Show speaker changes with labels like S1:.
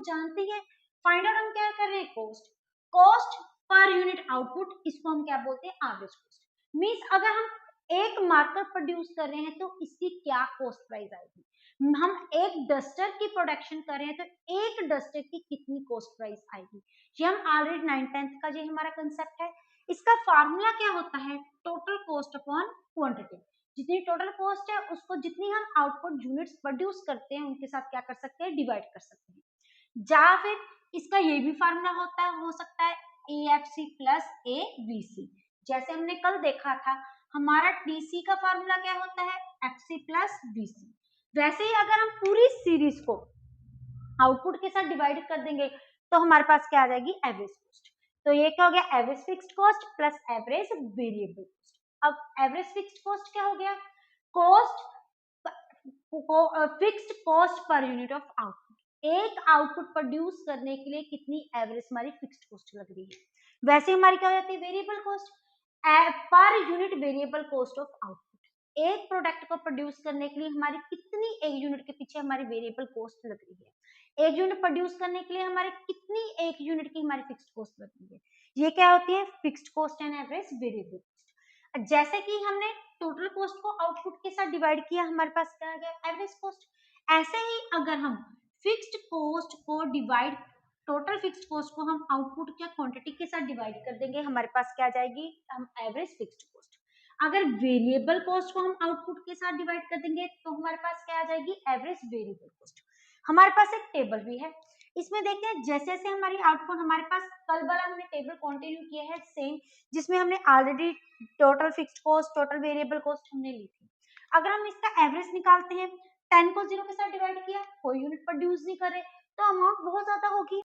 S1: जानते हैं, find out हम क्या कर रहे हैं, cost, cost per unit output, इसको हम क्या बोलते हैं, एवरेज कॉस्ट। मींस अगर हम एक मार्कर प्रोड्यूस कर रहे हैं तो इसकी क्या कॉस्ट प्राइस आएगी, हम एक डस्टर की प्रोडक्शन कर रहे हैं तो एक डस्टर की कितनी कॉस्ट प्राइस आएगी। ये हम ऑलरेडी 9th-10th का ये हमारा कंसेप्ट है। इसका फार्मूला क्या होता है, टोटल कॉस्ट अपॉन क्वांटिटी। जितनी टोटल कॉस्ट है उसको जितनी हम आउटपुट यूनिट्स प्रोड्यूस करते हैं उनके साथ क्या कर सकते हैं, डिवाइड कर सकते हैं। या फिर इसका ये भी फार्मूला होता है, हो सकता है AFC प्लस ABC। जैसे हमने कल देखा था, हमारा DC का फार्मूला क्या होता है, FC प्लस BC। वैसे ही अगर हम पूरी सीरीज को आउटपुट के साथ डिवाइड कर देंगे तो हमारे पास क्या आ जाएगी, एवरेज कॉस्ट। तो ये क्या हो गया, average fixed cost plus average variable cost. अब एवरेज फिक्स्ड कॉस्ट क्या हो गया, cost fixed cost per unit of output. एक आउटपुट प्रोड्यूस करने के लिए कितनी एवरेज हमारी फिक्स्ड कॉस्ट लग रही है। वैसे हमारी क्या हो जाती है, variable cost, per unit variable cost of output. एक प्रोडक्ट को प्रोड्यूस करने के लिए हमारी कितनी एक यूनिट के पीछे हमारी वेरिएबल कॉस्ट लग रही है, एक यूनिट प्रोड्यूस करने के लिए हमारे कितनी एक यूनिट की हमारी फिक्स्ड कॉस्ट लग रही है। ये क्या होती है, fixed cost and average variable cost. जैसे कि हमने टोटल कॉस्ट को आउटपुट के साथ डिवाइड किया, हमारे पास क्या आ गया, एवरेज कॉस्ट। ऐसे ही अगर हम फिक्स्ड कॉस्ट को डिवाइड, टोटल फिक्स्ड कॉस्ट को हम आउटपुट या क्वांटिटी के साथ डिवाइड कर देंगे, हमारे पास क्या आ जाएगी, हम एवरेज फिक्स्ड कॉस्ट। अगर वेरिएबल कॉस्ट को हम आउटपुट के साथ डिवाइड कर देंगे तो हमारे पास क्या आ जाएगी, एवरेज वेरिएबल कॉस्ट। हमारे पास एक टेबल भी है, इसमें देखते हैं जैसे जैसे हमारी आउटपुट, हमारे पास कल वाला हमने टेबल कंटिन्यू किया है सेम, जिसमें हमने already total fixed cost, total variable cost हमने ली थी। अगर हम इसका एवरेज निकालते हैं, 10 को 0 के साथ डिवाइड किया, कोई यूनिट प्रोड्यूस नहीं कर रहे तो अमाउंट बहुत ज्यादा होगी।